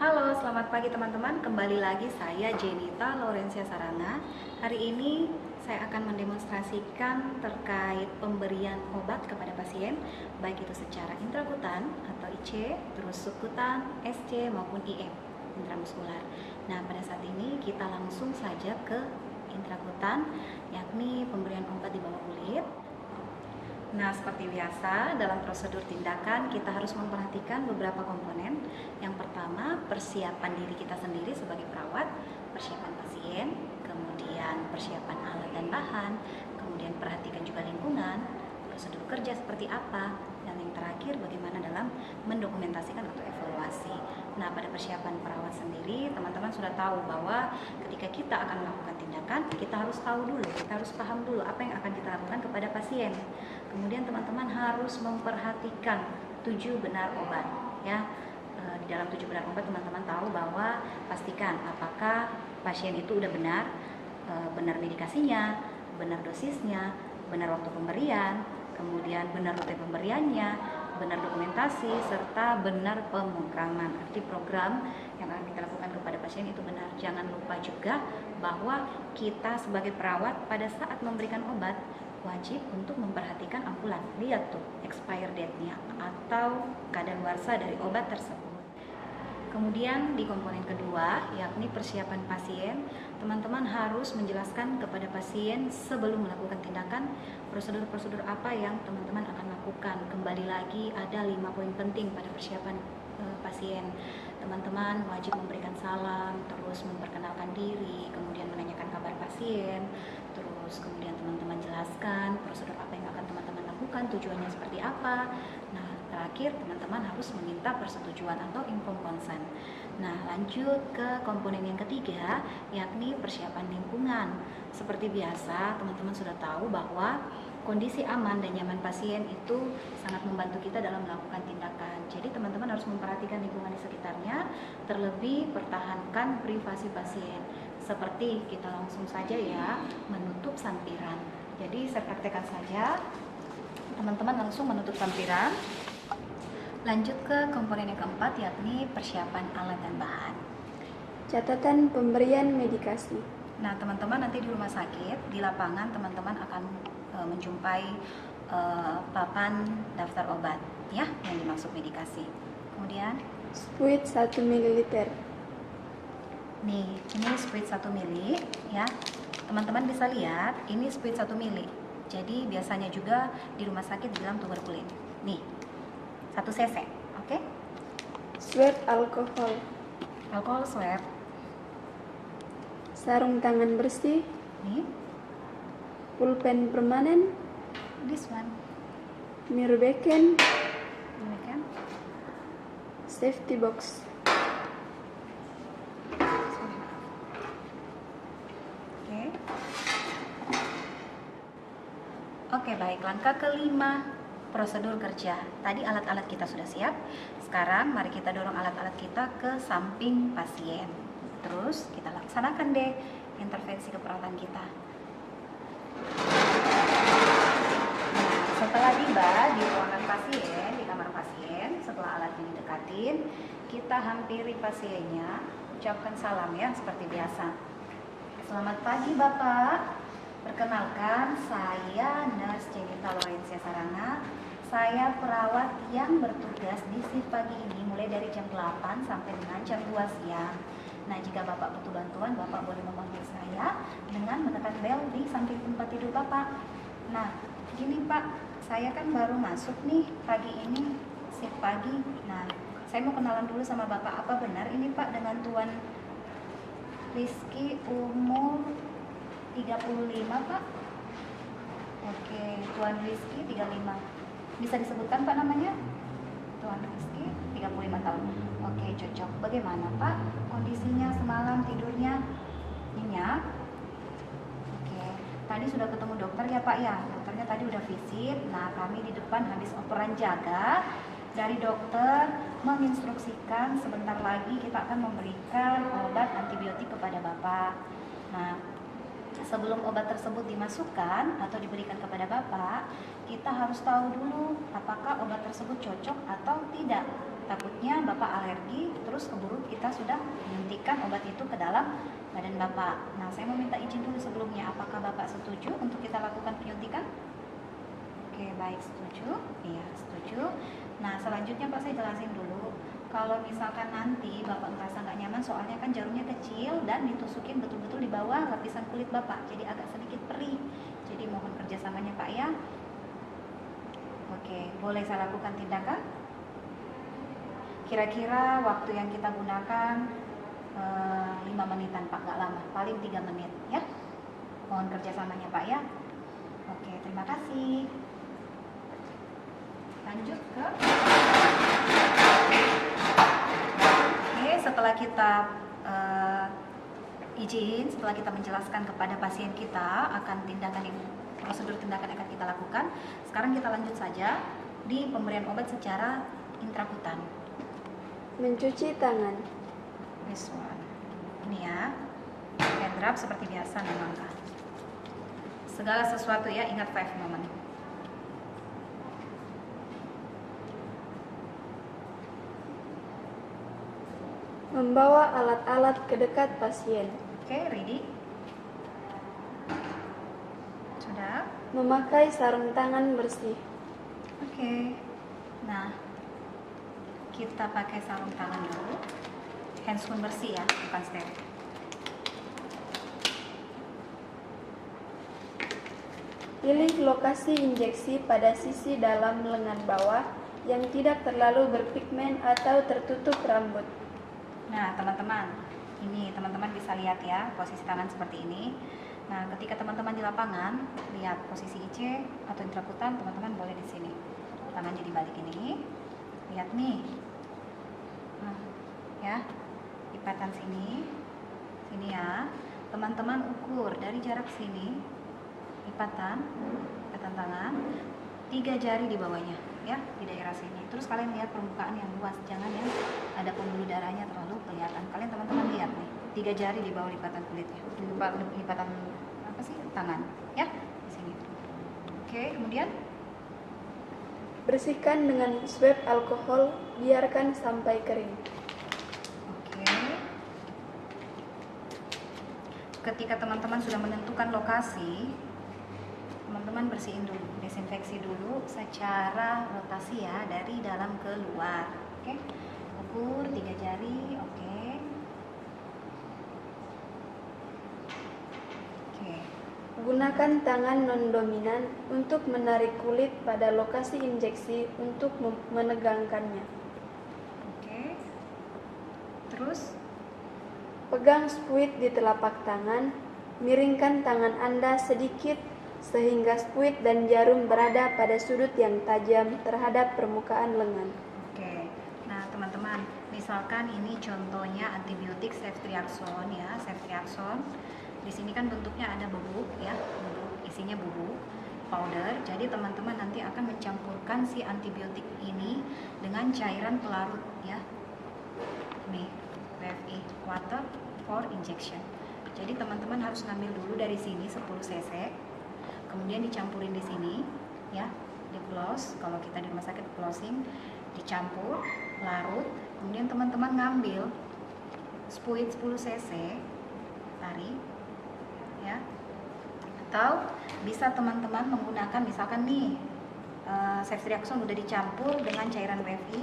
Halo, selamat pagi teman-teman. Kembali lagi saya Jenita Laurencia Sarana. Hari ini saya akan mendemonstrasikan terkait pemberian obat kepada pasien, baik itu secara intrakutan atau IC, terus subkutan, SC maupun IM, intramuskular. Nah, pada saat ini kita langsung saja ke intrakutan, yakni pemberian obat di bawah kulit. Nah, seperti biasa, dalam prosedur tindakan kita harus memperhatikan beberapa komponen. Yang pertama, persiapan diri kita sendiri sebagai perawat, persiapan pasien, kemudian persiapan alat dan bahan, kemudian perhatikan juga lingkungan, prosedur kerja seperti apa, dan yang terakhir bagaimana dalam mendokumentasikan atau evaluasi. Nah, pada persiapan perawat sendiri, teman-teman sudah tahu bahwa ketika kita akan melakukan tindakan, kita harus tahu dulu, kita harus paham dulu apa yang akan kita lakukan kepada pasien. Kemudian teman-teman harus memperhatikan 7 benar obat, ya. Di dalam 7 benar obat teman-teman tahu bahwa pastikan apakah pasien itu udah benar, benar medikasinya, benar dosisnya, benar waktu pemberian, kemudian benar rute pemberiannya, benar dokumentasi, serta benar pemrograman. Arti program yang akan kita lakukan kepada pasien itu benar. Jangan lupa juga bahwa kita sebagai perawat pada saat memberikan obat wajib untuk memperhatikan ampulan. Lihat tuh expire date-nya atau kadaluarsa dari obat tersebut. Kemudian di komponen kedua, yakni persiapan pasien, teman-teman harus menjelaskan kepada pasien sebelum melakukan tindakan prosedur-prosedur apa yang teman-teman akan lakukan. Kembali lagi ada 5 poin penting pada persiapan pasien. Teman-teman wajib memberikan salam, terus memperkenalkan diri, kemudian menanyakan kabar pasien, terus kemudian teman-teman jelaskan prosedur apa yang akan teman-teman lakukan, tujuannya seperti apa. Nah, terakhir teman-teman harus meminta persetujuan atau informed consent. Nah, lanjut ke komponen yang ketiga, yakni persiapan lingkungan. Seperti biasa, teman-teman sudah tahu bahwa kondisi aman dan nyaman pasien itu sangat membantu kita dalam melakukan tindakan. Jadi teman-teman harus memperhatikan lingkungan di sekitarnya, terlebih pertahankan privasi pasien. Seperti kita langsung saja ya, menutup sampiran. Jadi saya praktekkan saja, teman-teman langsung menutup sampiran. Lanjut ke komponen yang keempat, yakni persiapan alat dan bahan. Catatan pemberian medikasi. Nah, teman-teman nanti di rumah sakit, di lapangan teman-teman akan menjumpai papan daftar obat ya yang dimaksud medikasi. Kemudian Spuit 1 ml. nih, ini spuit 1 mili ya. Teman-teman bisa lihat, ini spuit 1 mili. Jadi biasanya juga di rumah sakit bilang tuberkulin. Nih, 1 cc, oke? Swab alkohol. Alkohol swab. Sarung tangan bersih. Nih, Pulpen permanen. this one. Mirbeken. Ini kan? Safety box. Oke, baik. Langkah kelima, prosedur kerja. Tadi alat-alat kita sudah siap. Sekarang mari kita dorong alat-alat kita ke samping pasien. Terus kita laksanakan deh intervensi keperawatan kita. Nah, setelah tiba di ruangan pasien, di kamar pasien, setelah alatnya didekatin, kita hampiri pasiennya, ucapkan salam ya, seperti biasa. Selamat pagi Bapak. Perkenalkan, saya Nurse Jenita Laurencia Sarana. Saya perawat yang bertugas di shift pagi ini mulai dari jam 8 sampai dengan jam 2 siang. Nah, jika Bapak butuh bantuan, Bapak boleh memanggil saya dengan menekan bel di samping tempat tidur Bapak. Nah, gini Pak, saya kan baru masuk nih pagi ini, shift pagi. Nah, saya mau kenalan dulu sama Bapak. Apa benar ini Pak dengan Tuan Rizky umur 35 Pak? Oke, Tuan Rizky 35. Bisa disebutkan Pak namanya? Tuan Rizky 35 tahun. Oke, cocok. Bagaimana Pak kondisinya semalam tidurnya? Nyenyak? Oke, tadi sudah ketemu dokter ya Pak ya? Dokternya tadi udah visit. Nah, kami di depan habis operan jaga. Dari dokter menginstruksikan sebentar lagi kita akan memberikan obat antibiotik kepada Bapak. Nah, sebelum obat tersebut dimasukkan atau diberikan kepada Bapak, kita harus tahu dulu apakah obat tersebut cocok atau tidak. Takutnya Bapak alergi, terus keburu kita sudah menyuntikkan obat itu ke dalam badan Bapak. Nah, saya mau minta izin dulu sebelumnya, apakah Bapak setuju untuk kita lakukan penyuntikan? Oke, baik, setuju? Iya, setuju. Nah, selanjutnya Pak, saya jelasin dulu. Kalau misalkan nanti Bapak merasa nggak nyaman, soalnya kan jarumnya kecil dan ditusukin betul-betul di bawah lapisan kulit Bapak, jadi agak sedikit perih. Jadi mohon kerjasamanya Pak ya. Oke, boleh saya lakukan tindakan? Kira-kira waktu yang kita gunakan 5 menitan Pak, nggak lama, paling 3 menit ya. Mohon kerjasamanya Pak ya. Oke, terima kasih. Lanjut ke setelah kita izin, setelah kita menjelaskan kepada pasien kita akan prosedur tindakan yang akan kita lakukan, sekarang kita lanjut saja di pemberian obat secara intrakutan. Mencuci tangan. This one. Ini ya, hand drop seperti biasa memang. Segala sesuatu ya, ingat 5 moment. Membawa alat-alat ke dekat pasien. Oke, ready? Sudah? Memakai sarung tangan bersih. Oke. Nah, kita pakai sarung tangan dulu. Handscoon bersih ya, bukan steril. Pilih lokasi injeksi pada sisi dalam lengan bawah yang tidak terlalu berpigmen atau tertutup rambut. Nah, teman-teman, ini teman-teman bisa lihat ya posisi tangan seperti ini. Nah, ketika teman-teman di lapangan lihat posisi IC atau intrakutan, teman-teman boleh di sini. Tangan jadi balik ini. Lihat nih. Nah, ya. Lipatan sini. Sini ya. Teman-teman ukur dari jarak sini. Lipatan tangan, 3 jari di bawahnya ya, di daerah sini. Terus kalian lihat permukaan yang luas, jangan yang ada pembuluh darahnya terlalu kelihatan. Kalian teman-teman lihat nih, 3 jari di bawah lipatan kulitnya, lipatan apa sih, tangan ya, di sini. Oke, kemudian bersihkan dengan swab alkohol, biarkan sampai kering. Oke. Ketika teman-teman sudah menentukan lokasi, teman-teman bersihin dulu, desinfeksi dulu secara rotasi ya, dari dalam ke luar. Oke, ukur 3 jari. Oke. Gunakan tangan non-dominan untuk menarik kulit pada lokasi injeksi untuk menegangkannya. Oke. Terus pegang spuit di telapak tangan, miringkan tangan Anda sedikit sehingga spuit dan jarum berada pada sudut yang tajam terhadap permukaan lengan. Oke. Nah, teman-teman, misalkan ini contohnya antibiotik ceftriaxone ya, ceftriaxone. Di sini kan bentuknya ada bubuk ya, bubuk, isinya bubuk powder. Jadi teman-teman nanti akan mencampurkan si antibiotik ini dengan cairan pelarut ya. Nih, WFI, water for injection. Jadi teman-teman harus ngambil dulu dari sini 10 cc. Kemudian dicampurin di sini ya, di close. Kalau kita di rumah sakit closing, dicampur, larut. Kemudian teman-teman ngambil spuit 10 cc, tarik ya. Atau bisa teman-teman menggunakan misalkan nih ceftriaxone udah dicampur dengan cairan WFI,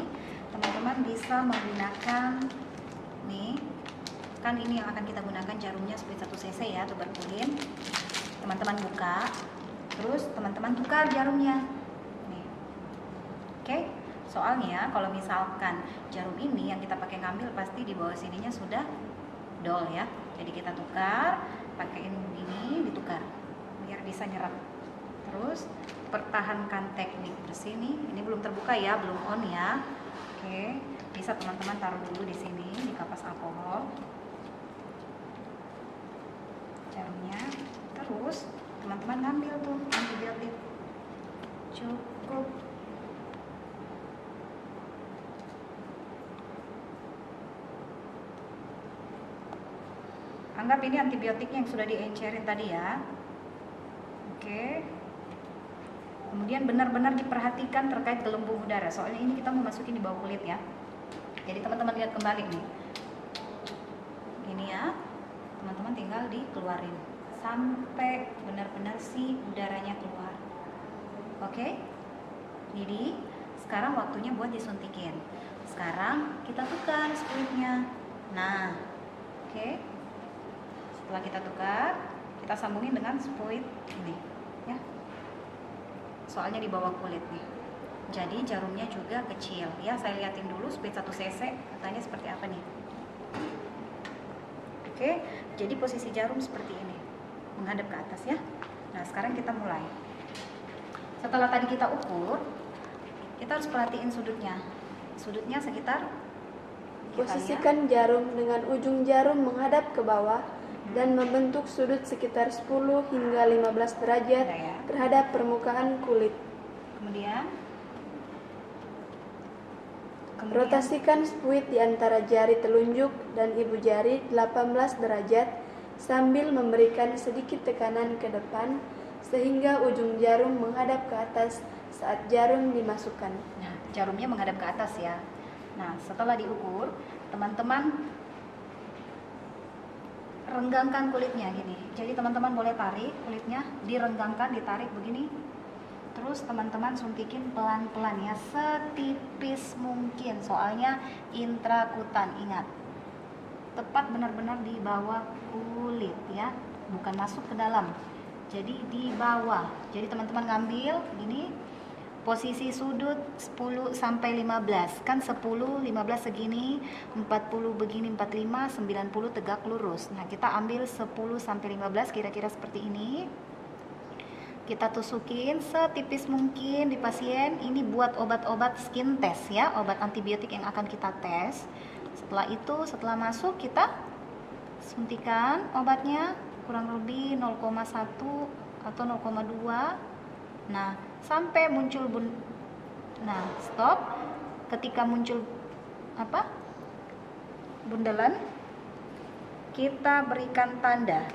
teman-teman bisa menggunakan nih, kan ini yang akan kita gunakan jarumnya spuit 1 cc ya, tuberkulin. Teman-teman buka, terus teman-teman tukar jarumnya nih. Oke, soalnya kalau misalkan jarum ini yang kita pakai ngambil, pasti di bawah sininya sudah dol ya. Jadi kita tukar, pakaiin ini, ditukar biar bisa nyerap. Terus pertahankan teknik bersini. Ini belum terbuka ya, belum on ya. Oke, bisa teman-teman taruh dulu di sini di kapas alkohol jarumnya. Terus teman-teman ngambil tuh antibiotik, cukup Anggap ini antibiotiknya yang sudah diencerin tadi ya. Oke. Kemudian benar-benar diperhatikan terkait gelembung udara. Soalnya ini kita mau masukin di bawah kulit ya. Jadi teman-teman lihat kembali nih. Ini ya. Teman-teman tinggal dikeluarin sampai benar-benar si udaranya keluar. Oke. Jadi sekarang waktunya buat disuntikin. Sekarang kita tukar spuitnya. Nah, oke. Setelah kita tukar, kita sambungin dengan spuit ini, ya. Soalnya di bawah kulit nih. Jadi jarumnya juga kecil, ya. Saya liatin dulu spuit 1 cc, katanya seperti apa nih. Oke, jadi posisi jarum seperti ini, menghadap ke atas ya. Nah, sekarang kita mulai. Setelah tadi kita ukur, kita harus perhatiin sudutnya. Sudutnya sekitar Posisikan jarum dengan ujung jarum menghadap ke bawah dan membentuk sudut sekitar 10 hingga 15 derajat terhadap permukaan kulit. Kemudian Rotasikan spuit di antara jari telunjuk dan ibu jari 18 derajat sambil memberikan sedikit tekanan ke depan sehingga ujung jarum menghadap ke atas saat jarum dimasukkan. Nah, jarumnya menghadap ke atas ya. Nah, setelah diukur, teman-teman renggangkan kulitnya gini. Jadi teman-teman boleh tarik kulitnya, direnggangkan, ditarik begini. Terus teman-teman suntikin pelan-pelan ya, setipis mungkin. Soalnya intrakutan, ingat. Tepat benar-benar di bawah kulit ya, bukan masuk ke dalam. Jadi di bawah. Jadi teman-teman ngambil gini, posisi sudut 10 sampai 15. Kan 10, 15 segini, 40 begini, 45, 90 tegak lurus. Nah, kita ambil 10 sampai 15 kira-kira seperti ini. Kita tusukin setipis mungkin di pasien. Ini buat obat-obat skin test ya, obat antibiotik yang akan kita tes. Setelah itu, setelah masuk kita suntikan obatnya kurang lebih 0,1 atau 0,2. Nah, sampai muncul stop. Ketika muncul bundelan, kita berikan tanda.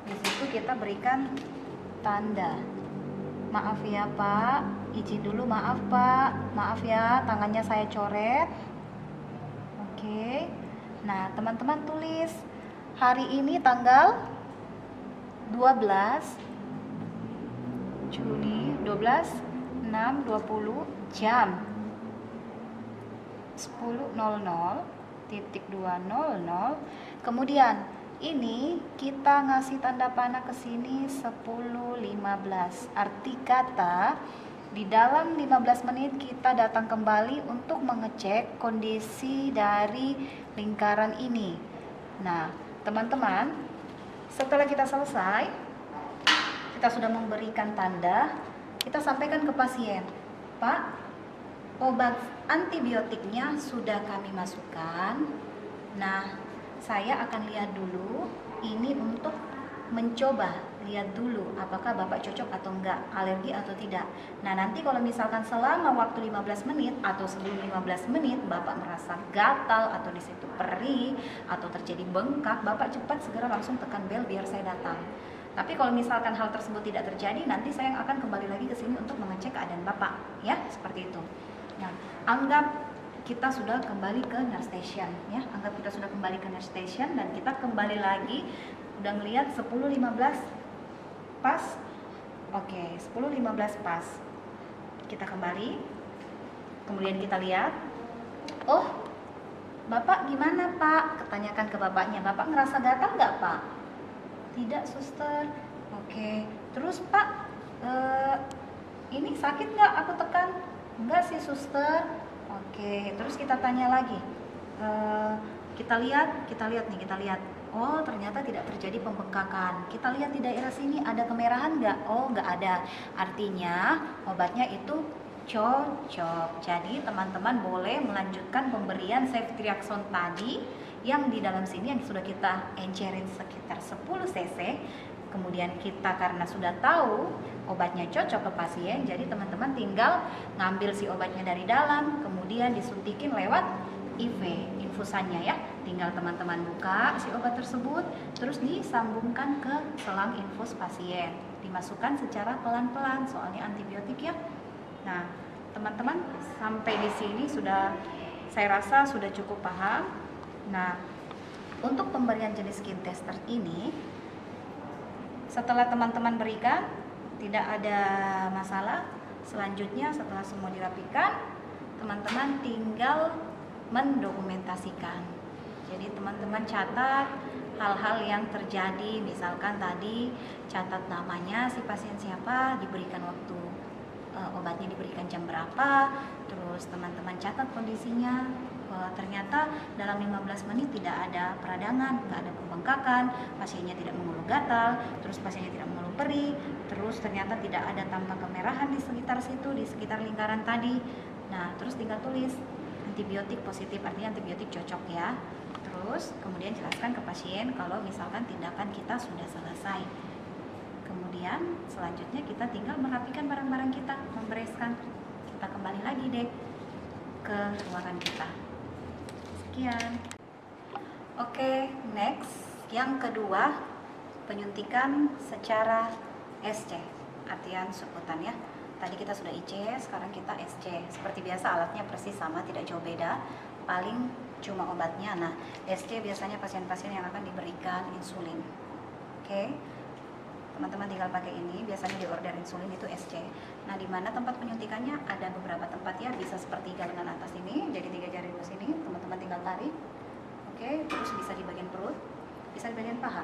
Di situ kita berikan tanda. Maaf ya Pak, izin dulu, maaf Pak, maaf ya tangannya saya coret. Oke. Nah, teman-teman tulis hari ini tanggal 12 Juni 12/6/20 jam 10.00.200. Kemudian ini kita ngasih tanda panah ke sini 10.15. Arti kata di dalam 15 menit kita datang kembali untuk mengecek kondisi dari lingkaran ini. Nah, teman-teman, setelah kita selesai, kita sudah memberikan tanda, kita sampaikan ke pasien, Pak, obat antibiotiknya sudah kami masukkan. Nah, saya akan lihat dulu ini untuk mencoba lihat dulu apakah Bapak cocok atau enggak, alergi atau tidak. Nah, nanti kalau misalkan selama waktu 15 menit atau sebelum 15 menit Bapak merasa gatal atau di situ perih atau terjadi bengkak, Bapak cepat segera langsung tekan bel biar saya datang. Tapi kalau misalkan hal tersebut tidak terjadi, nanti saya akan kembali lagi ke sini untuk mengecek keadaan Bapak, ya, seperti itu. Nah, anggap kita sudah kembali ke nurse station, ya. Anggap kita sudah kembali ke nurse station dan kita kembali lagi udah ngelihat 10.15 pas. Oke, 10.15 pas. Kita kembali. Kemudian kita lihat, oh, Bapak gimana Pak? Ketanyakan ke bapaknya, Bapak ngerasa gatal nggak Pak? Tidak suster. Oke, terus Pak, ini sakit nggak aku tekan? Enggak sih suster. Oke, terus kita tanya lagi, kita lihat nih. Oh, ternyata tidak terjadi pembengkakan. Kita lihat di daerah sini ada kemerahan nggak? Oh, nggak ada. Artinya obatnya itu cocok. Jadi teman-teman boleh melanjutkan pemberian ceftriaxone tadi yang di dalam sini yang sudah kita encerin sekitar 10 cc. Kemudian kita karena sudah tahu obatnya cocok ke pasien, jadi teman-teman tinggal ngambil si obatnya dari dalam, kemudian disuntikin lewat IV infusannya ya. Tinggal teman-teman buka si obat tersebut, terus disambungkan ke selang infus pasien. Dimasukkan secara pelan-pelan, soalnya antibiotik ya. Nah, teman-teman sampai di sini saya rasa sudah cukup paham. Nah, untuk pemberian jenis skin tester ini, setelah teman-teman berikan, tidak ada masalah. Selanjutnya setelah semua dirapikan, teman-teman tinggal mendokumentasikan. Jadi teman-teman catat hal-hal yang terjadi, misalkan tadi catat namanya si pasien siapa, diberikan waktu obatnya diberikan jam berapa, terus teman-teman catat kondisinya, ternyata dalam 15 menit tidak ada peradangan, nggak ada pembengkakan, pasiennya tidak mengeluh gatal, terus pasiennya tidak mengeluh perih, terus ternyata tidak ada tampak kemerahan di sekitar situ, di sekitar lingkaran tadi. Nah, terus tinggal tulis antibiotik positif, artinya antibiotik cocok ya. Terus kemudian jelaskan ke pasien kalau misalkan tindakan kita sudah selesai. Kemudian selanjutnya kita tinggal merapikan barang-barang kita, membereskan. Kita kembali lagi deh ke ruangan kita. Sekian. Oke, next. Yang kedua, penyuntikan secara SC, artian sukutan ya. Tadi kita sudah IC, sekarang kita SC. Seperti biasa alatnya persis sama, tidak jauh beda. Paling cuma obatnya. Nah, SC biasanya pasien-pasien yang akan diberikan insulin. Oke. Teman-teman tinggal pakai ini, biasanya di order insulin itu SC. Nah, di mana tempat penyuntikannya? Ada beberapa tempat ya, bisa sepertiga lengan atas ini, jadi 3 jari lurus ini, teman-teman tinggal tarik. Oke, terus bisa di bagian perut, bisa di bagian paha.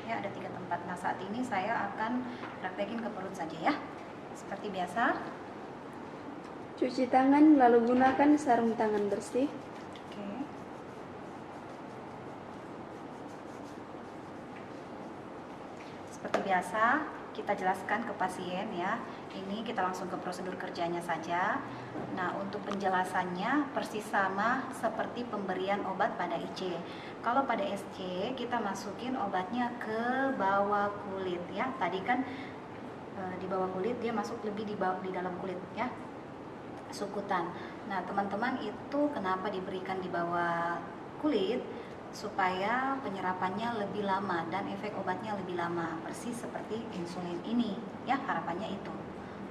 Ya, ada 3 tempat. Nah, saat ini saya akan praktekin ke perut saja ya. Seperti biasa. Cuci tangan lalu gunakan sarung tangan bersih. Oke. Seperti biasa, kita jelaskan ke pasien ya. Ini kita langsung ke prosedur kerjanya saja. Nah, untuk penjelasannya persis sama seperti pemberian obat pada IC. Kalau pada SC, kita masukin obatnya ke bawah kulit ya. Tadi kan di bawah kulit, dia masuk lebih di dalam kulit ya. Sukutan. Nah, teman-teman itu kenapa diberikan di bawah kulit? Supaya penyerapannya lebih lama dan efek obatnya lebih lama, persis seperti insulin ini ya, harapannya itu.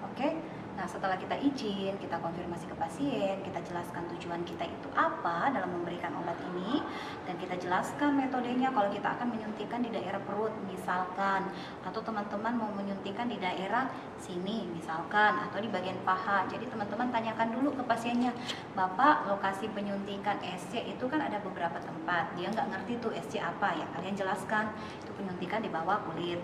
Oke. Nah, setelah kita izin, kita konfirmasi ke pasien, kita jelaskan tujuan kita itu apa dalam memberikan obat ini, dan kita jelaskan metodenya kalau kita akan menyuntikkan di daerah perut misalkan, atau teman-teman mau menyuntikkan di daerah sini misalkan, atau di bagian paha. Jadi teman-teman tanyakan dulu ke pasiennya, Bapak, lokasi penyuntikan SC itu kan ada beberapa tempat, dia nggak ngerti tuh SC apa ya, kalian jelaskan itu penyuntikan di bawah kulit.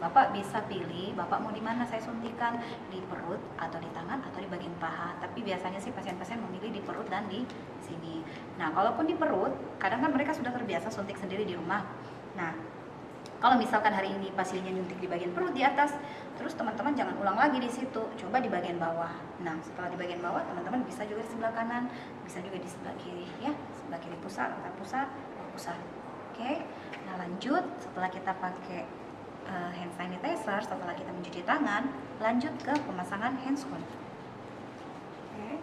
Bapak bisa pilih, Bapak mau di mana saya suntikan, di perut atau di tangan atau di bagian paha. Tapi biasanya sih pasien-pasien memilih di perut dan di sini. Nah, kalaupun di perut, kadang kan mereka sudah terbiasa suntik sendiri di rumah. Nah, kalau misalkan hari ini pasiennya nyuntik di bagian perut di atas, terus teman-teman jangan ulang lagi di situ, coba di bagian bawah. Nah, setelah di bagian bawah, teman-teman bisa juga di sebelah kanan, bisa juga di sebelah kiri ya. Sebelah kiri pusat, antara pusat, pusat. Oke. Nah, lanjut setelah kita pakai hand sanitizer, setelah kita mencuci tangan, lanjut ke pemasangan handscoon. Oke.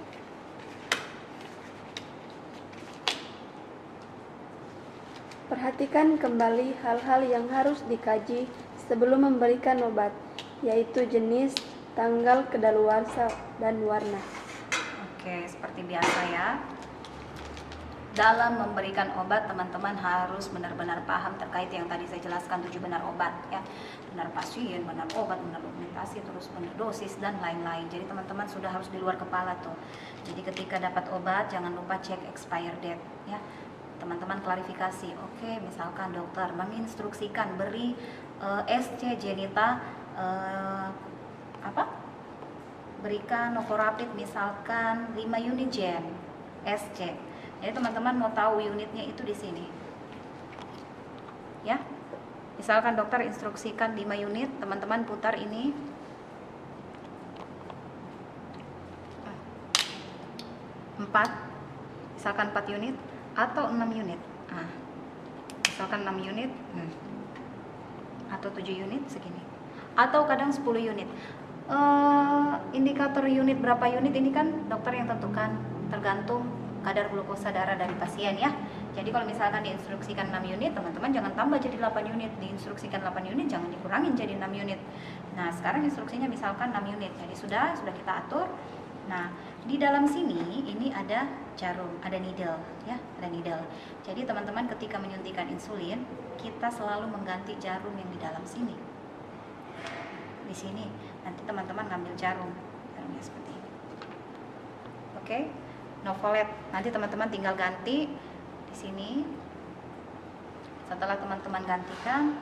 Perhatikan kembali hal-hal yang harus dikaji sebelum memberikan obat, yaitu jenis, tanggal kedaluarsa, dan warna. Oke, seperti biasa ya. Dalam memberikan obat, teman-teman harus benar-benar paham terkait yang tadi saya jelaskan, 7 benar obat ya. Benar pasien, benar obat, benar dokumentasi, terus benar dosis dan lain-lain. Jadi teman-teman sudah harus di luar kepala tuh. Jadi ketika dapat obat jangan lupa cek expire date ya. Teman-teman klarifikasi. Oke, misalkan dokter menginstruksikan beri SC Genita berikan Novorapid misalkan 5 unit gem SC. Jadi teman-teman mau tahu unitnya itu di sini. Ya. Misalkan dokter instruksikan 5 unit, teman-teman putar ini. 4. Misalkan 4 unit atau 6 unit. Nah, misalkan 6 unit, atau 7 unit segini. Atau kadang 10 unit. Indikator unit berapa unit ini kan dokter yang tentukan, tergantung kadar glukosa darah dari pasien ya. Jadi kalau misalkan diinstruksikan 6 unit, teman-teman jangan tambah jadi 8 unit. Diinstruksikan 8 unit, jangan dikurangin jadi 6 unit. Nah, sekarang instruksinya misalkan 6 unit. Jadi sudah kita atur. Nah, di dalam sini ini ada jarum, ada needle ya, ada needle. Jadi teman-teman ketika menyuntikkan insulin, kita selalu mengganti jarum yang di dalam sini. Di sini nanti teman-teman ngambil jarumnya seperti ini. Oke, Novolet. Nanti teman-teman tinggal ganti di sini. Setelah teman-teman gantikan,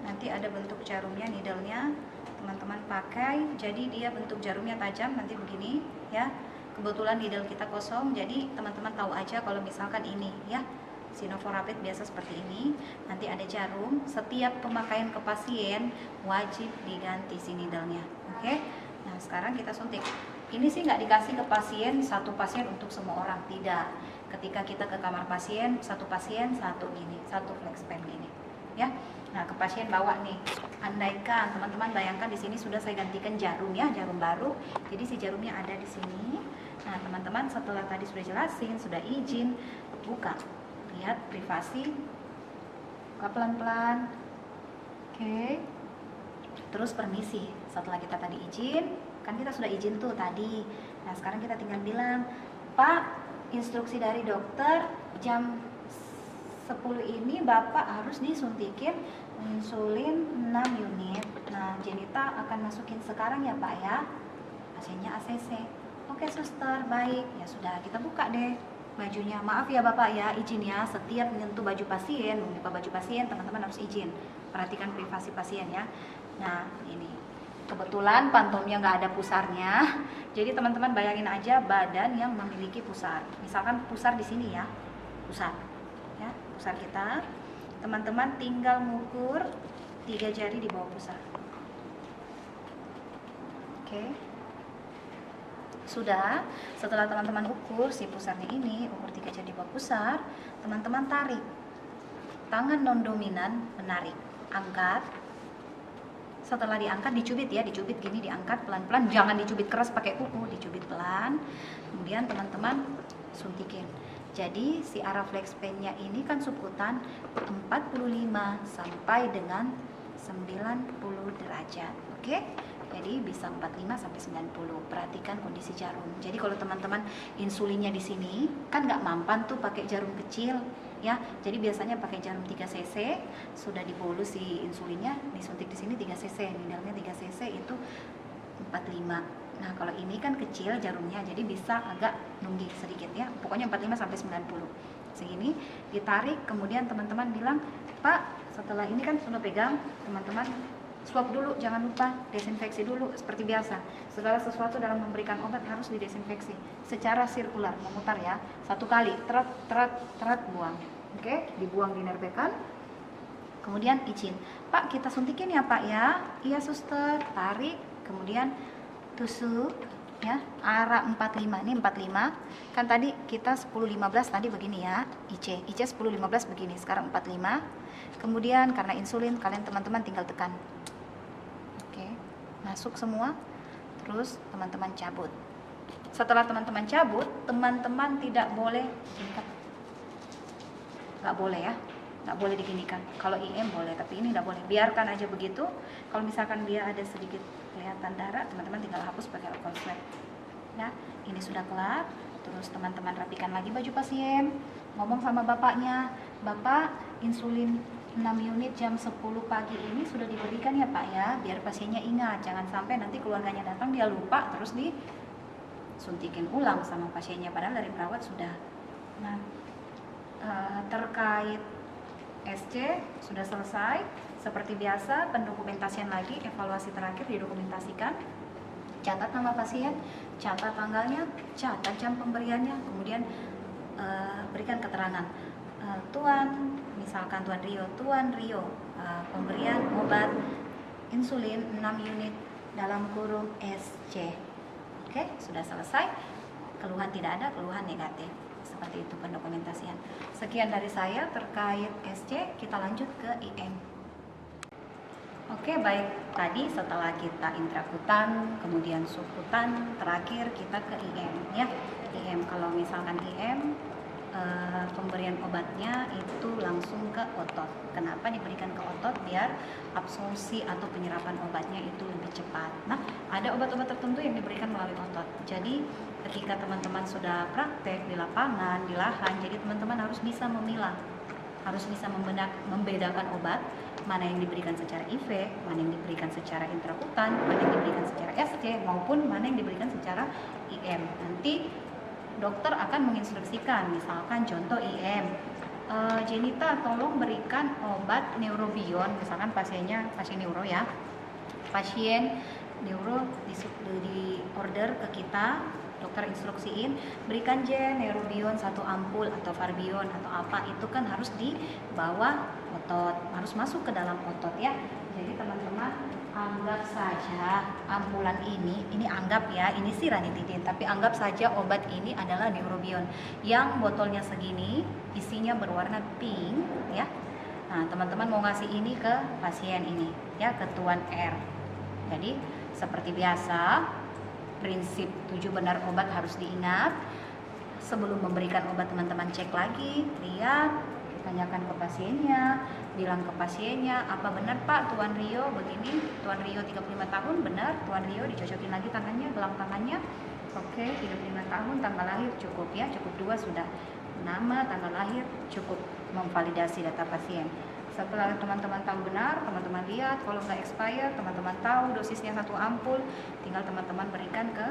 nanti ada bentuk jarumnya, needle-nya teman-teman pakai. Jadi dia bentuk jarumnya tajam nanti begini ya. Kebetulan needle kita kosong, jadi teman-teman tahu aja kalau misalkan ini ya, Sinovorapid biasa seperti ini. Nanti ada jarum. Setiap pemakaian ke pasien wajib diganti si needle-nya. Oke. Nah, sekarang kita suntik. Ini sih nggak dikasih ke pasien, satu pasien untuk semua orang, tidak. Ketika kita ke kamar pasien, satu pasien satu gini, satu flex pen gini ya. Nah, ke pasien bawa nih. Andaikan teman-teman bayangkan di sini sudah saya gantikan jarum ya, jarum baru. Jadi si jarumnya ada di sini. Nah, teman-teman setelah tadi sudah jelasin, sudah izin, buka. Lihat privasi. Buka pelan-pelan. Oke. Terus permisi. Setelah kita tadi izin, kan kita sudah izin tuh tadi. Nah, sekarang kita tinggal bilang, "Pak, instruksi dari dokter jam 10 ini Bapak harus disuntikin insulin 6 unit. Nah, Jenita akan masukin sekarang ya Pak ya. Pasiennya ACC. Oke suster, baik. Ya sudah, kita buka deh bajunya. Maaf ya Bapak ya, izin ya. Setiap menyentuh baju pasien, membuka baju pasien, teman-teman harus izin. Perhatikan privasi pasien ya. Nah, ini. Kebetulan pantomnya nggak ada pusarnya. Jadi teman-teman bayangin aja badan yang memiliki pusar. Misalkan pusar di sini ya. Pusar. Ya, pusar kita, teman-teman tinggal mengukur 3 jari di bawah pusar. Oke. Sudah, setelah teman-teman ukur si pusarnya ini, ukur 3 jari di bawah pusar, teman-teman tarik. Tangan non dominan menarik, angkat. Setelah diangkat dicubit ya, dicubit gini, diangkat pelan-pelan, jangan dicubit keras pakai kuku, dicubit pelan. Kemudian teman-teman suntikin. Jadi si Araflex pen-nya ini kan subkutan 45 sampai dengan 90 derajat. Oke? Jadi bisa 45 sampai 90. Perhatikan kondisi jarum. Jadi kalau teman-teman insulinnya di sini kan nggak mampan tuh pakai jarum kecil ya. Jadi biasanya pakai jarum 3 cc, sudah dibolus si insulinnya, disuntik di sini 3 cc, needle-nya 3 cc itu 45. Nah, kalau ini kan kecil jarumnya, jadi bisa agak nungging sedikit ya. Pokoknya 45 sampai 90. Segini ditarik, kemudian teman-teman bilang, "Pak, setelah ini kan sudah pegang, teman-teman swab dulu, jangan lupa desinfeksi dulu seperti biasa. Segala sesuatu dalam memberikan obat harus didesinfeksi secara sirkular, memutar ya. 1 kali, teret, buang. Oke, dibuang, dinerbekan. Kemudian izin, "Pak, kita suntikin ya Pak ya." "Iya suster." Tarik, kemudian tusuk ya, arah 45. Ini 45. Kan tadi kita 10-15 tadi begini ya, IC 10-15 begini, sekarang 45. Kemudian karena insulin kalian teman-teman tinggal tekan. Oke, masuk semua. Terus teman-teman cabut. Setelah teman-teman cabut, teman-teman tidak boleh tingkat. Nggak boleh ya. Nggak boleh diginikan. Kalau IM boleh, tapi ini nggak boleh. Biarkan aja begitu. Kalau misalkan dia ada sedikit kelihatan darah, teman-teman tinggal hapus pakai alcohol swab. Ya, ini sudah kelar. Terus teman-teman rapikan lagi baju pasien. Ngomong sama bapaknya, "Bapak, insulin 6 unit jam 10 pagi ini sudah diberikan ya Pak ya, biar pasiennya ingat. Jangan sampai nanti keluarganya datang dia lupa terus disuntikin ulang sama pasiennya, padahal dari perawat sudah." Nah, terkait SC sudah selesai. Seperti biasa, pendokumentasian lagi, evaluasi terakhir didokumentasikan. Catat nama pasien, catat tanggalnya, catat jam pemberiannya, kemudian berikan keterangan. Tuan, misalkan Tuan Rio, pemberian obat insulin 6 unit dalam kurung SC. Oke, sudah selesai. Keluhan tidak ada, keluhan negatif. Seperti itu pendokumentasian. Sekian dari saya terkait SC, kita lanjut ke IM. Oke, baik. Tadi setelah kita intrakutan, kemudian subkutan, terakhir kita ke IM ya. IM, kalau misalkan IM pemberian obatnya itu langsung ke otot. Kenapa diberikan ke otot? Biar absorpsi atau penyerapan obatnya itu lebih cepat. Nah, ada obat-obat tertentu yang diberikan melalui otot. Jadi ketika teman-teman sudah praktek di lapangan, di lahan, jadi teman-teman harus bisa memilah, harus bisa membedakan obat mana yang diberikan secara IV, mana yang diberikan secara intrakutan, mana yang diberikan secara SC, maupun mana yang diberikan secara IM. Nanti dokter akan menginstruksikan, misalkan contoh IM, Jenita tolong berikan obat neurobion, misalkan pasien neuro ya, pasien neuro di order ke kita, dokter instruksiin berikan neurobion 1 ampul atau farbion atau apa, itu kan harus di bawah otot, harus masuk ke dalam otot ya. Jadi teman-teman anggap saja ampulan ini anggap ya, ini sih ranitidin, tapi anggap saja obat ini adalah neurobion yang botolnya segini, isinya berwarna pink ya. Nah, teman-teman mau ngasih ini ke pasien ini ya, ke Tuan R. Jadi seperti biasa, prinsip 7 benar obat harus diingat. Sebelum memberikan obat, teman-teman cek lagi, lihat, tanyakan ke pasiennya, bilang ke pasiennya, apa benar Pak Tuan Rio begini, Tuan Rio 35 tahun, benar Tuan Rio, dicocokin lagi tangannya, gelang tangannya. Oke, 35 tahun, tanggal lahir cukup ya, cukup 2 sudah, nama, tanggal lahir cukup memvalidasi data pasien. Setelah teman-teman tahu benar, teman-teman lihat, kalau nggak expire, teman-teman tahu dosisnya 1 ampul, tinggal teman-teman berikan ke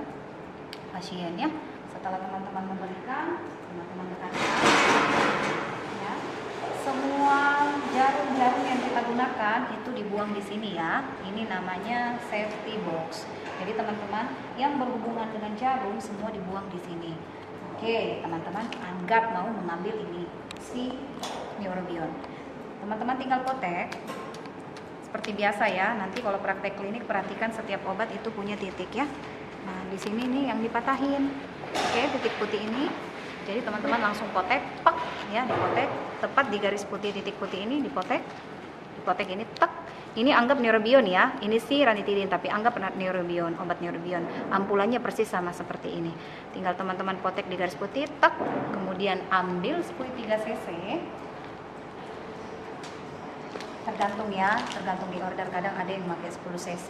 pasien ya. Setelah teman-teman memberikan, teman-teman tekankan ya. Semua jarum-jarum yang kita gunakan itu dibuang di sini ya. Ini namanya safety box. Jadi teman-teman yang berhubungan dengan jarum semua dibuang di sini. Oke, teman-teman anggap mau mengambil ini si neurobion. Teman-teman tinggal potek seperti biasa ya. Nanti kalau praktek klinik perhatikan setiap obat itu punya titik ya. Nah, di sini nih yang dipatahin. Oke, titik putih ini. Jadi teman-teman langsung potek, pak ya, dipotek tepat di garis putih, titik putih ini dipotek. Dipotek ini tak. Ini anggap neurobion ya. Ini sih ranitidin tapi anggap neurobion, obat neurobion. Ampulannya persis sama seperti ini. Tinggal teman-teman potek di garis putih, tak. Kemudian ambil spuit 3 cc. Tergantung ya, tergantung di order. Kadang ada yang pakai 10 cc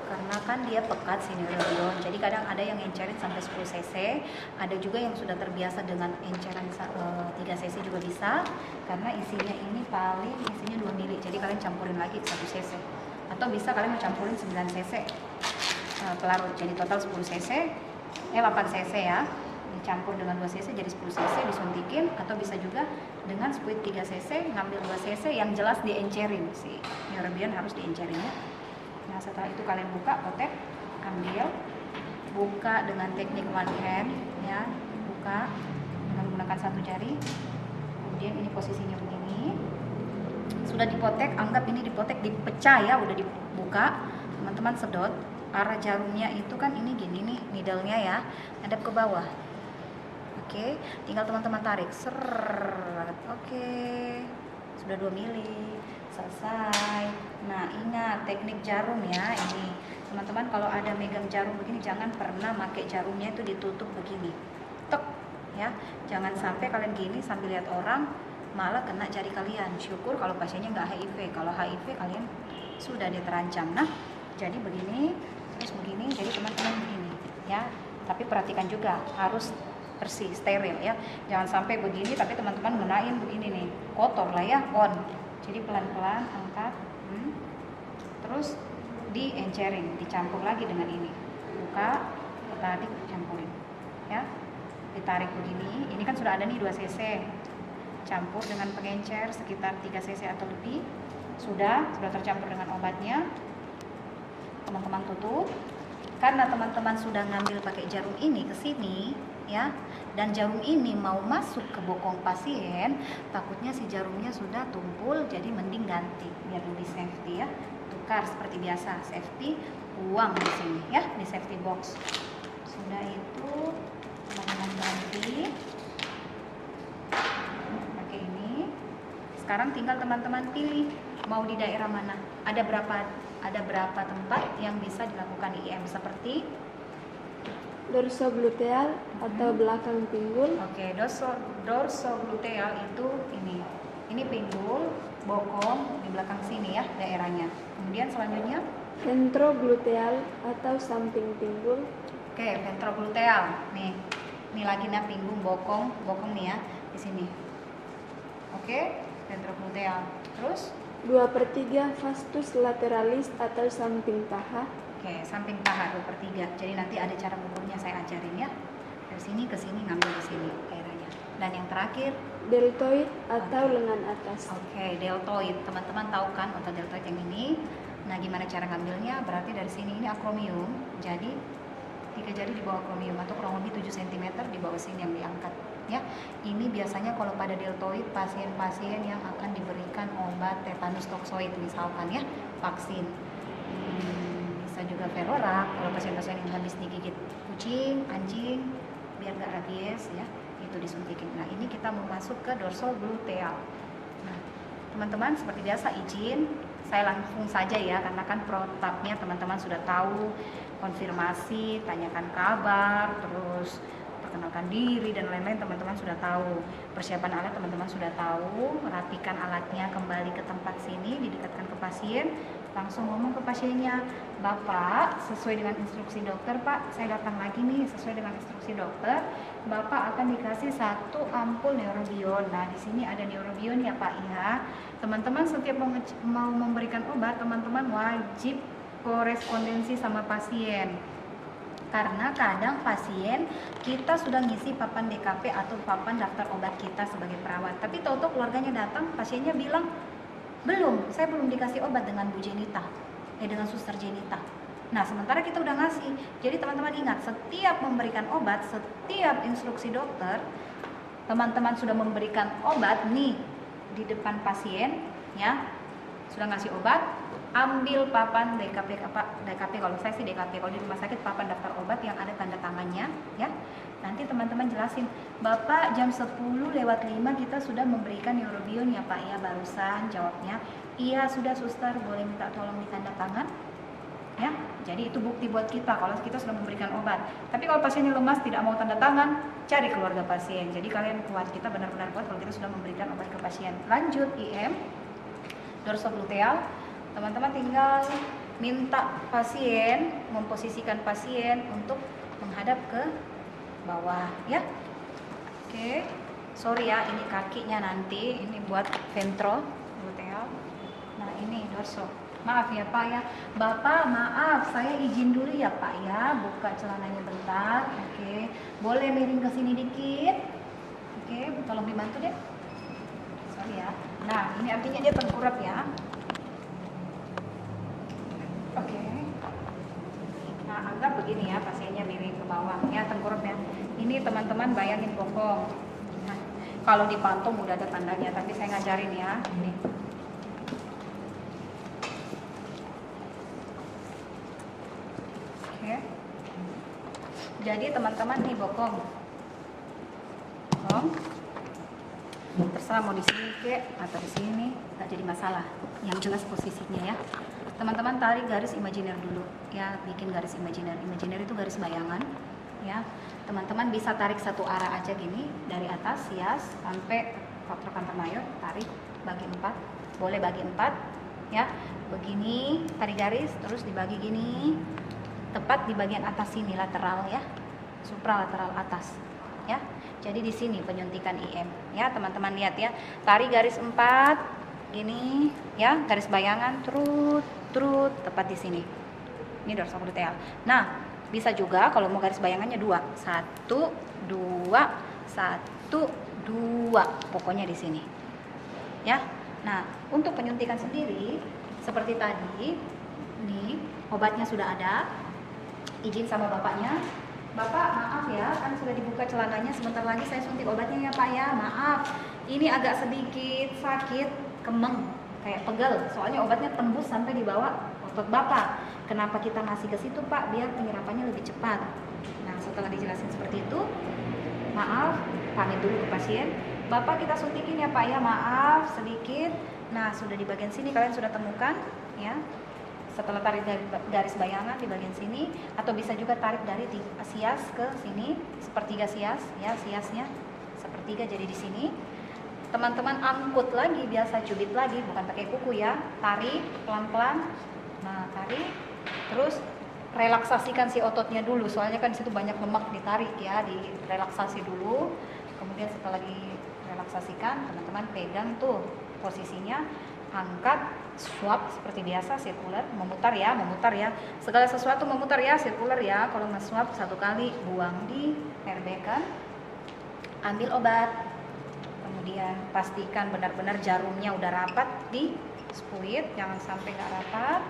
karena kan dia pekat si neurobion, jadi kadang ada yang encerin sampai 10 cc, ada juga yang sudah terbiasa dengan enceran 3 cc juga bisa, karena isinya ini paling isinya 2 mili, jadi kalian campurin lagi 1 cc, atau bisa kalian campurin 9 cc pelarut, jadi total 10 cc 8 cc ya, dicampur dengan 2 cc jadi 10 cc, disuntikin, atau bisa juga dengan spuit 3 cc ngambil 2 cc yang jelas diencerin, si neurobion harus diencerin ya. Nah, setelah itu kalian buka, potek, ambil, buka dengan teknik one hand ya, buka dengan menggunakan 1 jari, kemudian ini posisinya begini, sudah dipotek, anggap ini dipotek, dipecah ya, udah dibuka, teman-teman sedot, arah jarumnya itu kan ini gini nih, needle-nya ya, hadap ke bawah. Oke, tinggal teman-teman tarik, seret, oke, sudah 2 mili, selesai. Nah, ingat teknik jarum ya, ini teman-teman kalau ada megang jarum begini jangan pernah pakai jarumnya itu ditutup begini, tek ya, jangan sampai kalian gini sambil lihat orang malah kena jari kalian. Syukur kalau pasiennya nggak HIV, kalau HIV kalian sudah terancam. Nah, jadi begini, terus begini, jadi teman-teman begini ya, tapi perhatikan juga harus bersih, steril ya, jangan sampai begini tapi teman-teman gunain begini nih, kotor lah ya, on. Jadi pelan-pelan angkat, terus diencerin, dicampur lagi dengan ini, buka, tarik, campurin ya, ditarik begini, ini kan sudah ada nih 2 cc, campur dengan pengencer sekitar 3 cc atau lebih, sudah tercampur dengan obatnya, teman-teman tutup. Karena teman-teman sudah ngambil pakai jarum ini ke sini ya, dan jarum ini mau masuk ke bokong pasien, takutnya si jarumnya sudah tumpul, jadi mending ganti biar lebih safety ya. Tukar seperti biasa, safety, buang di sini ya, di safety box. Sudah itu teman-teman ganti pakai ini. Sekarang tinggal teman-teman pilih Mau di daerah mana? Ada berapa tempat yang bisa dilakukan IM seperti dorsogluteal atau belakang pinggul, oke, dorsogluteal itu ini. Ini pinggul, bokong di belakang sini ya daerahnya. Kemudian selanjutnya ventrogluteal atau samping pinggul, oke, ventrogluteal. Nih. Ini lagi nih pinggul bokong nih ya di sini. Oke, ventrogluteal. Terus 2/3 vastus lateralis atau samping paha, oke, samping paha 2/3. Jadi nanti ada cara mengukurnya saya ajarin ya. Dari sini ke sini ngambil di sini daerahnya. Dan yang terakhir, deltoid atau lengan atas. oke, deltoid. Teman-teman tahu kan otot deltoid yang ini? Nah, gimana cara ngambilnya? Berarti dari sini ini akromium. Jadi 3 jari di bawah akromium atau kurang lebih 7 cm di bawah sini yang diangkat. Ya, ini biasanya kalau pada deltoid pasien-pasien yang akan diberikan obat tetanus toksoid misalkan ya, vaksin. Bisa juga verorak kalau pasien-pasien yang habis digigit kucing, anjing, biar gak rabies ya, itu disuntikin. Nah, ini kita mau masuk ke dorsogluteal. Nah, teman-teman seperti biasa izin saya langsung saja ya, karena kan protapnya teman-teman sudah tahu, konfirmasi, tanyakan kabar, terus perkenalkan diri dan lain-lain teman-teman sudah tahu. Persiapan alat teman-teman sudah tahu, rapikan alatnya kembali ke tempat sini, didekatkan ke pasien, langsung ngomong ke pasiennya, Bapak sesuai dengan instruksi dokter, Pak saya datang lagi nih sesuai dengan instruksi dokter, Bapak akan dikasih 1 ampul neurobion. Nah, di sini ada neurobion ya Pak ya. Teman-teman setiap mau memberikan obat, teman-teman wajib korespondensi sama pasien. Karena kadang pasien kita sudah ngisi papan DKP atau papan daftar obat kita sebagai perawat, tapi tahu-tahu keluarganya datang, pasiennya bilang, saya belum dikasih obat dengan Bu Jenita, dengan Suster Jenita. Nah, sementara kita udah ngasih. Jadi teman-teman ingat, setiap memberikan obat, setiap instruksi dokter, teman-teman sudah memberikan obat nih di depan pasien, ya, sudah ngasih obat, ambil papan DKP, kalau saya sih DKP, kalau di rumah sakit papan daftar obat yang ada tanda tangannya, ya. Nanti teman-teman jelasin, Bapak jam 10:05 kita sudah memberikan neurobion ya Pak ya, barusan jawabnya, iya sudah Suster, boleh minta tolong ditanda tangan, ya. Jadi itu bukti buat kita kalau kita sudah memberikan obat. Tapi kalau pasiennya lemas tidak mau tanda tangan, cari keluarga pasien. Jadi kalian kuat, kita benar-benar kuat kalau kita sudah memberikan obat ke pasien. Lanjut IM dorsogluteal, teman-teman tinggal minta pasien, memposisikan pasien untuk menghadap ke bawah ya. Oke, sorry ya, ini kakinya nanti, ini buat ventrogluteal. Nah, ini dorso. Maaf ya Pak ya, Bapak maaf, saya izin dulu ya Pak ya, buka celananya bentar. Oke, boleh miring ke sini dikit. Oke, tolong dibantu deh. Sorry ya. Nah, ini artinya dia tengkurap ya. Oke. Nah, anggap begini ya, pasiennya miring ke bawah ya, tengkurapnya. Ini teman-teman bayangin bokong. Nah, kalau dipantong udah ada tandanya, tapi saya ngajarin ya. Nih. Oke. Jadi teman-teman nih bokong. Terserah mau di sini kek atau di sini, nggak jadi masalah. Yang jelas posisinya ya. Teman-teman tarik garis imajiner dulu ya, bikin garis imajiner. Imajiner itu garis bayangan ya. Teman-teman bisa tarik satu arah aja gini, dari atas hias sampai faktor kantor mayor, tarik bagi 4. Boleh bagi 4 ya. Begini, tarik garis terus dibagi gini. Tepat di bagian atas sini lateral ya. Supralateral atas ya. Jadi di sini penyuntikan IM ya, teman-teman lihat ya. Tarik garis 4 gini ya, garis bayangan terus tepat di sini. Ini dorsogluteal. Nah, bisa juga kalau mau garis bayangannya 2. 1 2 1 2. Pokoknya di sini. Ya. Nah, untuk penyuntikan sendiri seperti tadi, nih obatnya sudah ada. Izin sama bapaknya. Bapak maaf ya, kan sudah dibuka celananya, sebentar lagi saya suntik obatnya ya Pak ya. Maaf, ini agak sedikit sakit, kemeng, kayak pegel. Soalnya obatnya tembus sampai di bawah otot Bapak. Kenapa kita ngasih ke situ Pak? Biar penyerapannya lebih cepat. Nah, setelah dijelasin seperti itu, maaf, pamit dulu ke pasien. Bapak kita suntikin ya Pak ya, maaf sedikit Nah, sudah di bagian sini kalian sudah temukan ya. Setelah tarik dari garis bayangan di bagian sini, atau bisa juga tarik dari sias ke sini, sepertiga sias ya, siasnya sepertiga jadi di sini. Teman-teman angkut lagi, biasa cubit lagi, bukan pakai kuku ya. Tarik pelan-pelan. Nah, tarik. Terus relaksasikan si ototnya dulu, soalnya kan di situ banyak lemak, ditarik ya, direlaksasi dulu. Kemudian setelah direlaksasikan, teman-teman pegang tuh posisinya, angkat, swap seperti biasa, sirkuler, memutar ya, segala sesuatu memutar ya, sirkuler ya. Kalau nge-swap satu kali, buang di airbagan, ambil obat, kemudian pastikan benar-benar jarumnya udah rapat di spuit, jangan sampai nggak rapat.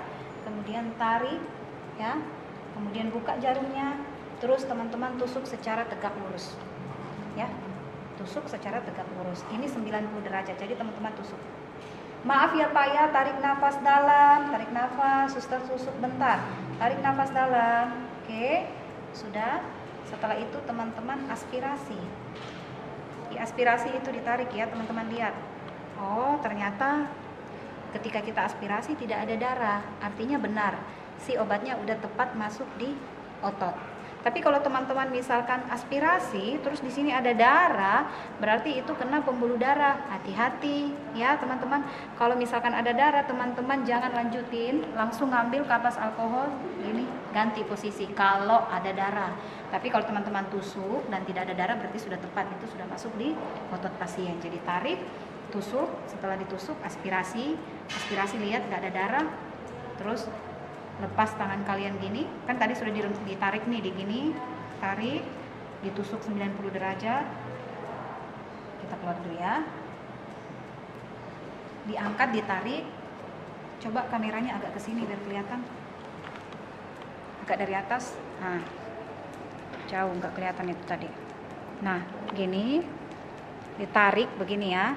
Kemudian tarik ya, kemudian buka jarumnya, terus teman-teman tusuk secara tegak lurus ya, tusuk secara tegak lurus. Ini 90 derajat, jadi teman-teman tusuk. Maaf ya Pak ya, tarik nafas dalam, tarik nafas, suster tusuk bentar, tarik nafas dalam. Oke, sudah. Setelah itu teman-teman aspirasi. Di aspirasi itu ditarik ya, teman-teman lihat. Oh, ternyata ketika kita aspirasi tidak ada darah, artinya benar, si obatnya udah tepat masuk di otot. Tapi kalau teman-teman misalkan aspirasi terus di sini ada darah, berarti itu kena pembuluh darah. Hati-hati ya teman-teman. Kalau misalkan ada darah, teman-teman jangan lanjutin, langsung ngambil kapas alkohol, ini ganti posisi kalau ada darah. Tapi kalau teman-teman tusuk dan tidak ada darah, berarti sudah tepat, itu sudah masuk di otot pasien. Jadi tarik, tusuk, setelah ditusuk aspirasi, lihat nggak ada darah, terus lepas tangan kalian gini, kan tadi sudah ditarik nih, di gini, tarik, ditusuk 90 derajat, kita keluar dulu ya, diangkat, ditarik, coba kameranya agak ke sini biar kelihatan, agak dari atas, nah, jauh nggak kelihatan itu tadi, nah, gini, ditarik begini ya,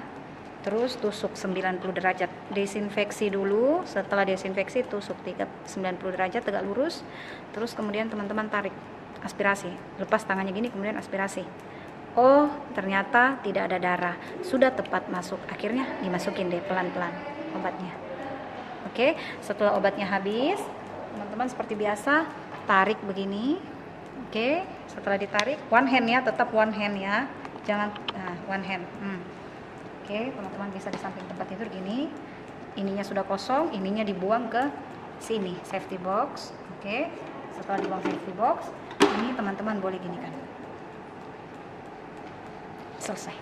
terus tusuk 90 derajat, desinfeksi dulu, setelah desinfeksi tusuk 90 derajat tegak lurus, terus kemudian teman-teman tarik, aspirasi, lepas tangannya gini, kemudian aspirasi. Oh, ternyata tidak ada darah, sudah tepat masuk, akhirnya dimasukin deh pelan-pelan obatnya. Oke, setelah obatnya habis, teman-teman seperti biasa tarik begini. Oke, setelah ditarik, one hand ya, tetap one hand ya, jangan one hand. Oke, teman-teman bisa di samping tempat tidur gini, ininya sudah kosong, ininya dibuang ke sini, safety box. Oke, setelah dibuang safety box, ini teman-teman boleh gini kan, selesai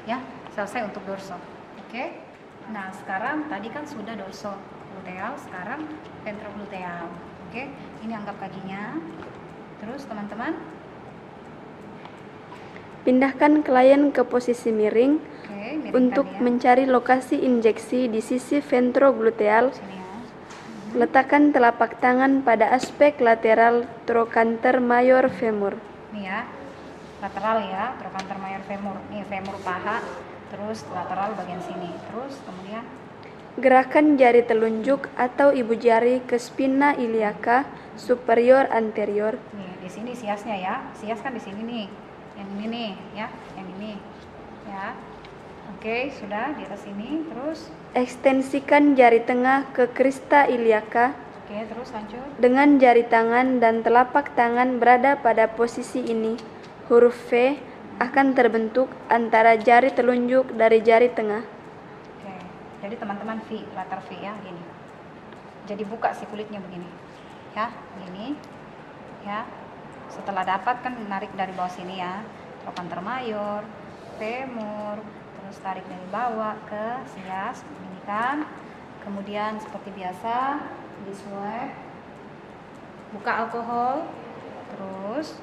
ya, selesai untuk dorso. Oke, nah sekarang tadi kan sudah dorso gluteal, sekarang ventrogluteal. Oke, ini anggap kakinya, terus teman-teman pindahkan klien ke posisi miring untuk ya, mencari lokasi injeksi di sisi ventrogluteal. sini ya. Letakkan telapak tangan pada aspek lateral trochanter major femur. Nih ya, lateral ya, trochanter major femur. Nih femur paha, terus lateral bagian sini. Terus kemudian Gerakan jari telunjuk atau ibu jari ke spina iliaca superior anterior. nih di sini siasnya ya. Sias kan di sini nih. Yang ini nih ya, yang ini. Ya. Oke, sudah di atas sini. Terus Ekstensikan jari tengah ke crista iliaca. oke, terus lanjut. Dengan jari tangan dan telapak tangan berada pada posisi ini, huruf V akan terbentuk antara jari telunjuk dari jari tengah. Oke. Jadi teman-teman V, latar V ya, gini. Jadi buka si kulitnya begini. Ya, gini. Ya. Setelah dapat kan menarik dari bawah sini ya. Trochanter major, femur, terus tarik dari bawah ke sias, begini kan. Kemudian seperti biasa di swab, buka alkohol, terus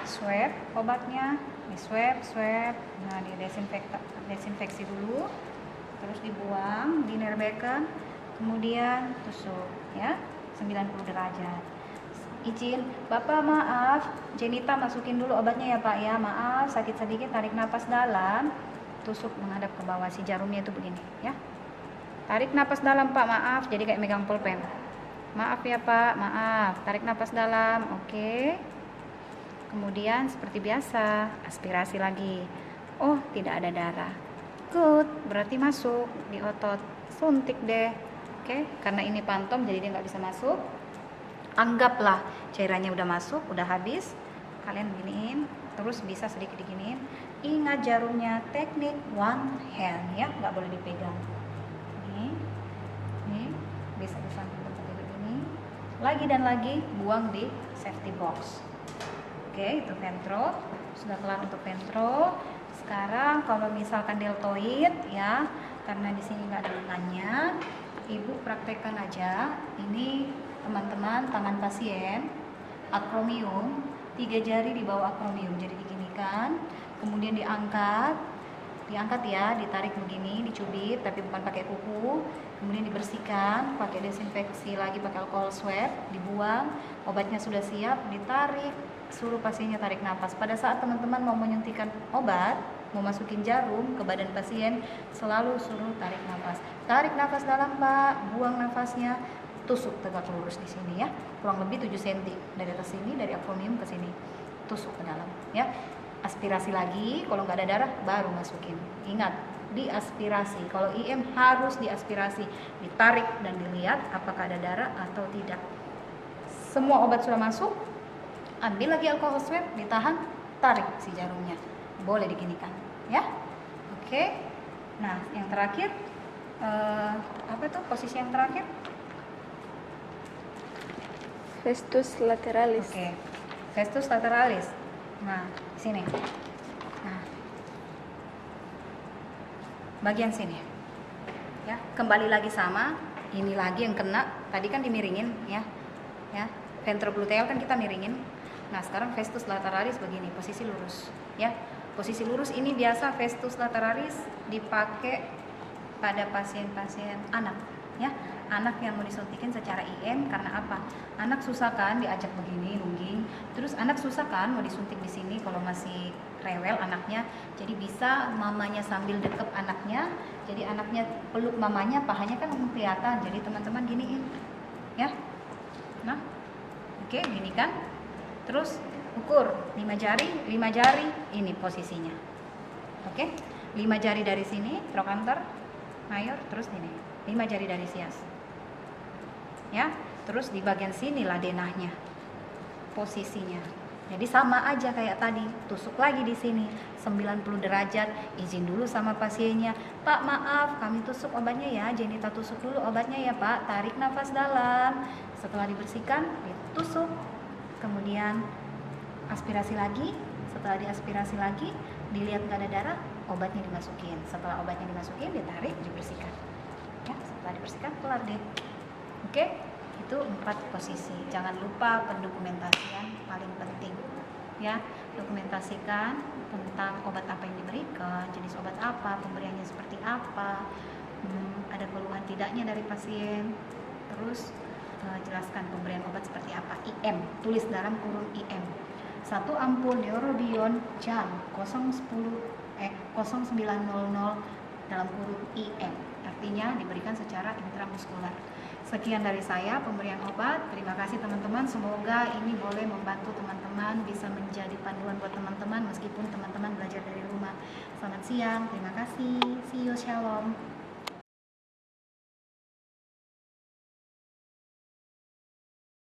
swab obatnya, di swab, nah di desinfeksi dulu, terus dibuang, dinerbekan, kemudian tusuk ya 90 derajat. Izin, Bapak maaf, Jenita masukin dulu obatnya ya Pak ya, maaf sakit sedikit, tarik nafas dalam, tusuk menghadap ke bawah, si jarumnya itu begini ya, tarik nafas dalam Pak, maaf, jadi kayak megang pulpen, maaf ya Pak, maaf, tarik nafas dalam, oke. Kemudian seperti biasa aspirasi lagi, oh tidak ada darah, Good, berarti masuk di otot. Suntik deh. Oke, karena ini pantom jadi dia nggak bisa masuk. Anggaplah cairannya udah masuk, udah habis. Kalian giniin, terus bisa sedikit diginiin. Ingat jarumnya teknik one hand ya, nggak boleh dipegang. Ini bisa disampingkan seperti begini. Lagi dan lagi buang di safety box. Oke, itu ventro. Sudah kelar untuk ventro. Sekarang kalau misalkan deltoid ya, karena di sini nggak ada lengannya, ibu praktekkan aja. Ini teman-teman tangan pasien, acromion, 3 jari di bawah acromion, jadi diginikan, kemudian diangkat ya, ditarik begini, dicubit, tapi bukan pakai kuku, kemudian dibersihkan, pakai desinfeksi lagi, pakai alkohol swab, dibuang, obatnya sudah siap, ditarik, suruh pasiennya tarik nafas. Pada saat teman-teman mau menyuntikkan obat, mau masukin jarum ke badan pasien, selalu suruh tarik nafas dalam Pak, buang nafasnya, tusuk tegak lurus di sini ya, kurang lebih 7 cm dari atas sini, dari acromion ke sini, tusuk ke dalam ya. Aspirasi lagi, kalau nggak ada darah baru masukin. Ingat, diaspirasi. Kalau IM harus diaspirasi, ditarik dan dilihat apakah ada darah atau tidak. Semua obat sudah masuk, ambil lagi alkohol swab, ditahan, tarik si jarumnya. Boleh diginikan, ya. Oke. Nah, yang terakhir, apa tuh posisi yang terakhir? Festus lateralis. Oke. Festus lateralis. Nah, sini. Nah, bagian sini. Ya, kembali lagi sama. Ini lagi yang kena. Tadi kan dimiringin, ya. Ya, ventrogluteal kan kita miringin. Nah, sekarang festus lateralis begini, posisi lurus, ya. Posisi lurus ini biasa festus lateralis dipakai pada pasien-pasien anak, ya. Anak yang mau disuntikin secara IM, karena apa? Anak susah kan diajak begini nungging, terus anak susah kan mau disuntik di sini kalau masih rewel anaknya, jadi bisa mamanya sambil dekep anaknya, jadi anaknya peluk mamanya, pahanya kan kelihatan, jadi teman-teman giniin, ya. Nah, oke, gini kan, terus ukur 5 jari ini posisinya, oke. 5 jari dari sini trochanter mayor, terus ini 5 jari dari sias, ya, terus di bagian sini lah denahnya posisinya. Jadi sama aja kayak tadi, tusuk lagi di sini 90 derajat. Izin dulu sama pasiennya, Pak maaf kami tusuk obatnya ya, Jenita tusuk dulu obatnya ya Pak. Tarik nafas dalam, setelah dibersihkan ditusuk, kemudian aspirasi lagi. Setelah diaspirasi lagi, dilihat nggak ada darah, obatnya dimasukin. Setelah obatnya dimasukin, ditarik, dibersihkan. Ya, setelah dibersihkan kelar deh. Oke, itu 4 posisi. Jangan lupa pendokumentasian paling penting, ya. Dokumentasikan tentang obat apa yang diberikan, jenis obat apa, pemberiannya seperti apa, ada keluhan tidaknya dari pasien. Terus jelaskan pemberian obat seperti apa. IM, tulis dalam kurung IM. 1 ampul neurobion jam 0900 dalam kurung IM. Artinya diberikan secara intramuskular. Sekian dari saya pemberian obat. Terima kasih teman-teman. Semoga ini boleh membantu teman-teman, bisa menjadi panduan buat teman-teman meskipun teman-teman belajar dari rumah. Selamat siang. Terima kasih. See you. Shalom.